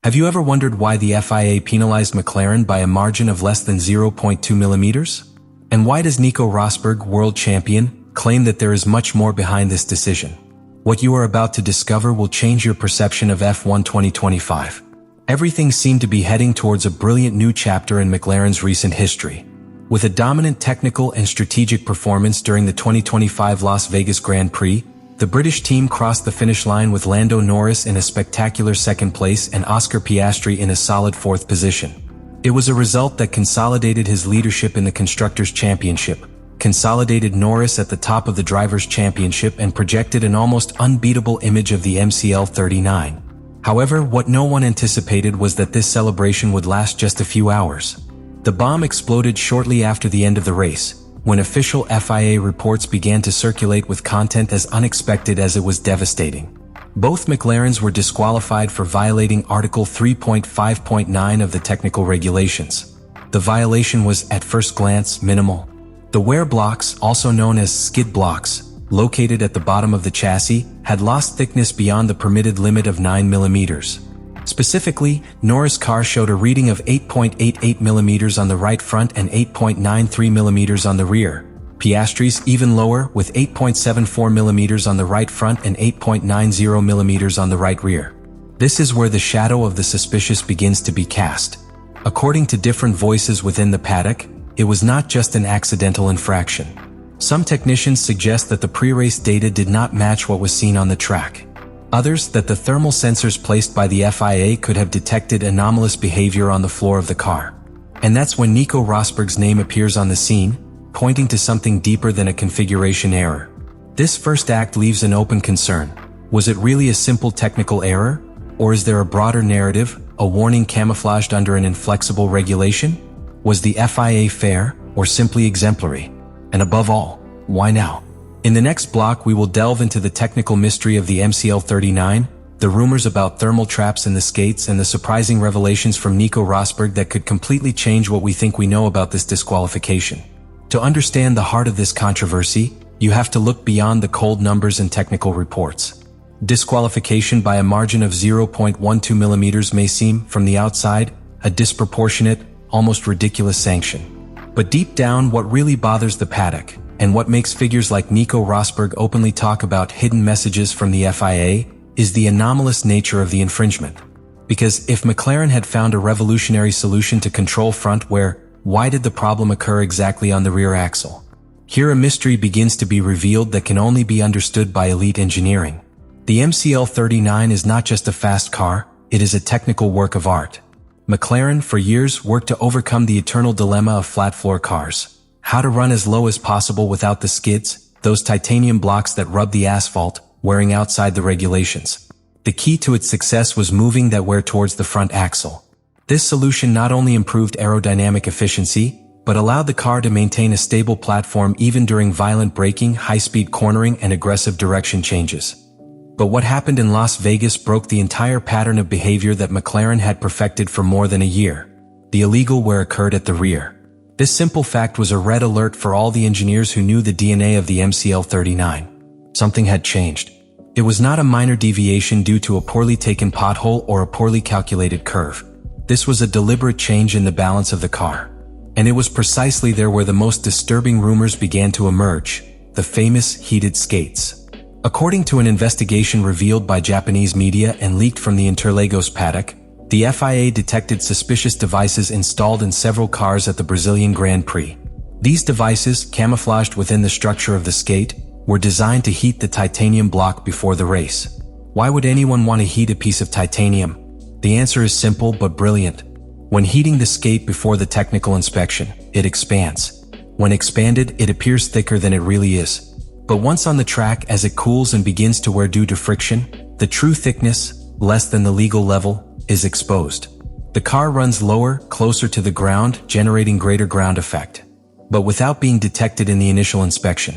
Have you ever wondered why the FIA penalized McLaren by a margin of less than 0.2 millimeters? And why does Nico Rosberg, world champion, claim that there is much more behind this decision? What you are about to discover will change your perception of F1 2025. Everything seemed to be heading towards a brilliant new chapter in McLaren's recent history. With a dominant technical and strategic performance during the 2025 Las Vegas Grand Prix, the British team crossed the finish line with Lando Norris in a spectacular second place and Oscar Piastri in a solid fourth position. It was a result that consolidated his leadership in the Constructors' Championship, consolidated Norris at the top of the Drivers' Championship, and projected an almost unbeatable image of the MCL 39. However, what no one anticipated was that this celebration would last just a few hours. The bomb exploded shortly after the end of the race, when official FIA reports began to circulate with content as unexpected as it was devastating. Both McLarens were disqualified for violating Article 3.5.9 of the technical regulations. The violation was, at first glance, minimal. The wear blocks, also known as skid blocks, located at the bottom of the chassis, had lost thickness beyond the permitted limit of 9 millimeters. Specifically, Norris' car showed a reading of 8.88 millimeters on the right front and 8.93 millimeters on the rear. Piastri's even lower, with 8.74 millimeters on the right front and 8.90 millimeters on the right rear. This is where the shadow of the suspicious begins to be cast. According to different voices within the paddock, it was not just an accidental infraction. Some technicians suggest that the pre-race data did not match what was seen on the track. Others, that the thermal sensors placed by the FIA could have detected anomalous behavior on the floor of the car. And that's when Nico Rosberg's name appears on the scene, pointing to something deeper than a configuration error. This first act leaves an open concern. Was it really a simple technical error? Or is there a broader narrative, a warning camouflaged under an inflexible regulation? Was the FIA fair, or simply exemplary? And above all, why now? In the next block, we will delve into the technical mystery of the MCL 39, the rumors about thermal traps in the skates, and the surprising revelations from Nico Rosberg that could completely change what we think we know about this disqualification. To understand the heart of this controversy, you have to look beyond the cold numbers and technical reports. Disqualification by a margin of 0.12 millimeters may seem, from the outside, a disproportionate, almost ridiculous sanction. But deep down, what really bothers the paddock, and what makes figures like Nico Rosberg openly talk about hidden messages from the FIA, is the anomalous nature of the infringement. Because if McLaren had found a revolutionary solution to control front wear, why did the problem occur exactly on the rear axle? Here a mystery begins to be revealed that can only be understood by elite engineering. The MCL 39 is not just a fast car, it is a technical work of art. McLaren, for years, worked to overcome the eternal dilemma of flat-floor cars. How to run as low as possible without the skids, those titanium blocks that rub the asphalt, wearing outside the regulations. The key to its success was moving that wear towards the front axle. This solution not only improved aerodynamic efficiency, but allowed the car to maintain a stable platform even during violent braking, high-speed cornering, and aggressive direction changes. But what happened in Las Vegas broke the entire pattern of behavior that McLaren had perfected for more than a year. The illegal wear occurred at the rear. This simple fact was a red alert for all the engineers who knew the DNA of the MCL 39. Something had changed. It was not a minor deviation due to a poorly taken pothole or a poorly calculated curve. This was a deliberate change in the balance of the car. And it was precisely there where the most disturbing rumors began to emerge, the famous heated skates. According to an investigation revealed by Japanese media and leaked from the Interlagos paddock, the FIA detected suspicious devices installed in several cars at the Brazilian Grand Prix. These devices, camouflaged within the structure of the skate, were designed to heat the titanium block before the race. Why would anyone want to heat a piece of titanium? The answer is simple but brilliant. When heating the skate before the technical inspection, it expands. When expanded, it appears thicker than it really is. But once on the track, as it cools and begins to wear due to friction, the true thickness, less than the legal level, is exposed. The car runs lower, closer to the ground, generating greater ground effect. But without being detected in the initial inspection.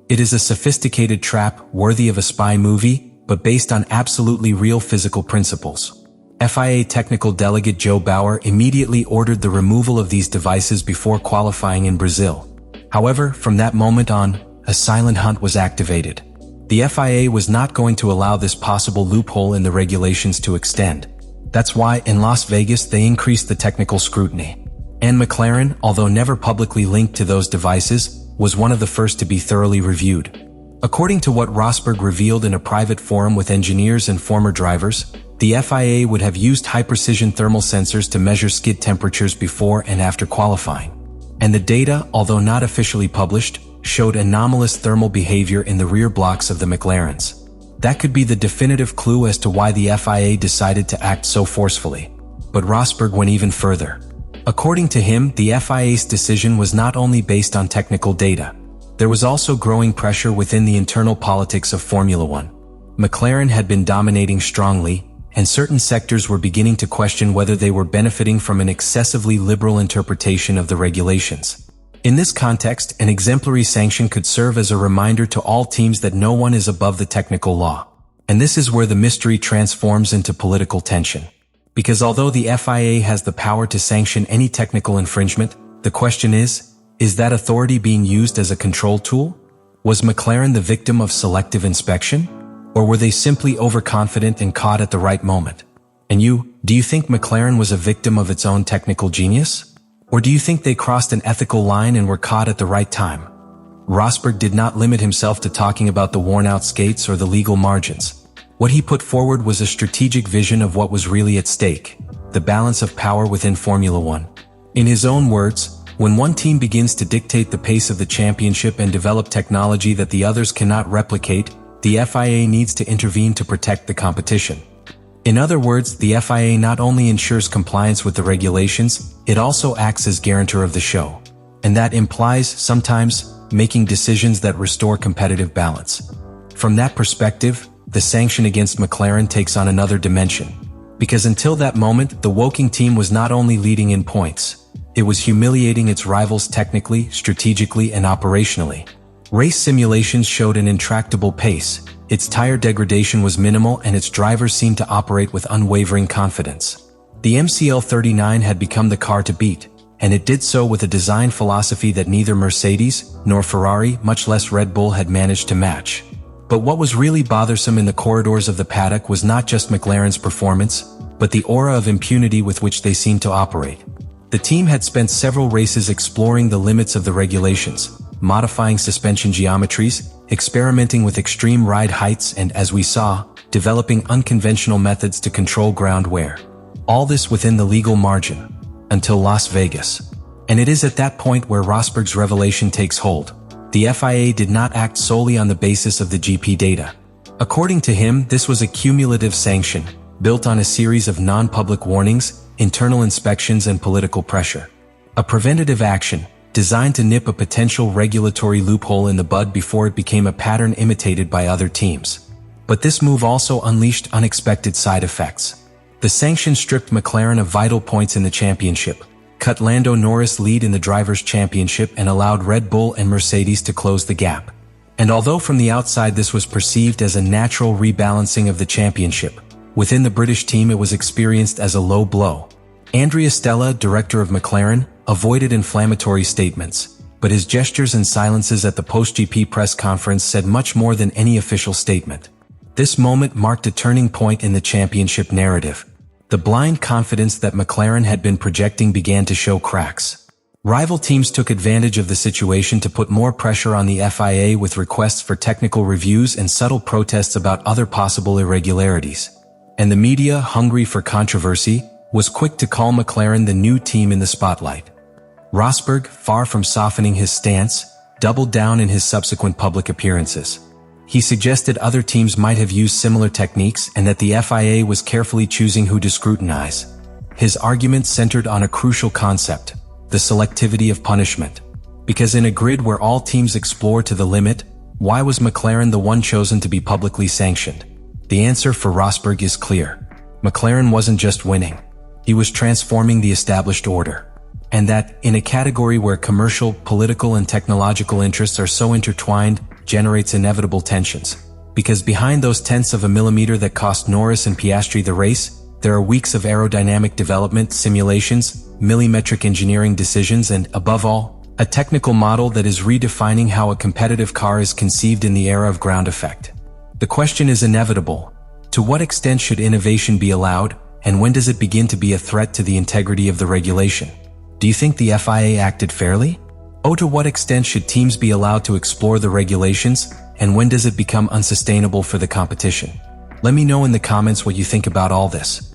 It is a sophisticated trap worthy of a spy movie, but based on absolutely real physical principles. FIA technical delegate Joe Bauer immediately ordered the removal of these devices before qualifying in Brazil. However, from that moment on, a silent hunt was activated. The FIA was not going to allow this possible loophole in the regulations to extend. That's why, in Las Vegas, they increased the technical scrutiny. And McLaren, although never publicly linked to those devices, was one of the first to be thoroughly reviewed. According to what Rosberg revealed in a private forum with engineers and former drivers, the FIA would have used high-precision thermal sensors to measure skid temperatures before and after qualifying. And the data, although not officially published, showed anomalous thermal behavior in the rear blocks of the McLarens. That could be the definitive clue as to why the FIA decided to act so forcefully. But Rosberg went even further. According to him, the FIA's decision was not only based on technical data. There was also growing pressure within the internal politics of Formula One. McLaren had been dominating strongly, and certain sectors were beginning to question whether they were benefiting from an excessively liberal interpretation of the regulations. In this context, an exemplary sanction could serve as a reminder to all teams that no one is above the technical law. And this is where the mystery transforms into political tension. Because although the FIA has the power to sanction any technical infringement, the question is that authority being used as a control tool? Was McLaren the victim of selective inspection? Or were they simply overconfident and caught at the right moment? And do you think McLaren was a victim of its own technical genius? Or do you think they crossed an ethical line and were caught at the right time? Rosberg did not limit himself to talking about the worn-out skates or the legal margins. What he put forward was a strategic vision of what was really at stake, the balance of power within Formula One. In his own words, when one team begins to dictate the pace of the championship and develop technology that the others cannot replicate, the FIA needs to intervene to protect the competition. In other words, the FIA not only ensures compliance with the regulations, it also acts as guarantor of the show. And that implies, sometimes, making decisions that restore competitive balance. From that perspective, the sanction against McLaren takes on another dimension. Because until that moment, the Woking team was not only leading in points, it was humiliating its rivals technically, strategically, and operationally. Race simulations showed an intractable pace, its tire degradation was minimal, and its drivers seemed to operate with unwavering confidence. The MCL39 had become the car to beat, and it did so with a design philosophy that neither Mercedes nor Ferrari, much less Red Bull, had managed to match. But what was really bothersome in the corridors of the paddock was not just McLaren's performance, but the aura of impunity with which they seemed to operate. The team had spent several races exploring the limits of the regulations, modifying suspension geometries, experimenting with extreme ride heights, and, as we saw, developing unconventional methods to control ground wear. All this within the legal margin, until Las Vegas. And it is at that point where Rosberg's revelation takes hold. The FIA did not act solely on the basis of the GP data. According to him, this was a cumulative sanction, built on a series of non-public warnings, internal inspections, and political pressure. A preventative action, designed to nip a potential regulatory loophole in the bud before it became a pattern imitated by other teams. But this move also unleashed unexpected side effects. The sanction stripped McLaren of vital points in the championship, cut Lando Norris' lead in the Drivers' Championship, and allowed Red Bull and Mercedes to close the gap. And although from the outside this was perceived as a natural rebalancing of the championship, within the British team it was experienced as a low blow. Andrea Stella, director of McLaren, avoided inflammatory statements, but his gestures and silences at the post-GP press conference said much more than any official statement. This moment marked a turning point in the championship narrative. The blind confidence that McLaren had been projecting began to show cracks. Rival teams took advantage of the situation to put more pressure on the FIA with requests for technical reviews and subtle protests about other possible irregularities. And the media, hungry for controversy, was quick to call McLaren the new team in the spotlight. Rosberg, far from softening his stance, doubled down in his subsequent public appearances. He suggested other teams might have used similar techniques and that the FIA was carefully choosing who to scrutinize. His argument centered on a crucial concept, the selectivity of punishment. Because in a grid where all teams explore to the limit, why was McLaren the one chosen to be publicly sanctioned? The answer for Rosberg is clear. McLaren wasn't just winning. He was transforming the established order. And that, in a category where commercial, political, and technological interests are so intertwined, generates inevitable tensions. Because behind those tenths of a millimeter that cost Norris and Piastri the race, there are weeks of aerodynamic development, simulations, millimetric engineering decisions, and, above all, a technical model that is redefining how a competitive car is conceived in the era of ground effect. The question is inevitable. To what extent should innovation be allowed, And when does it begin to be a threat to the integrity of the regulation? Do you think the FIA acted fairly? To what extent should teams be allowed to explore the regulations, and when does it become unsustainable for the competition? Let me know in the comments what you think about all this.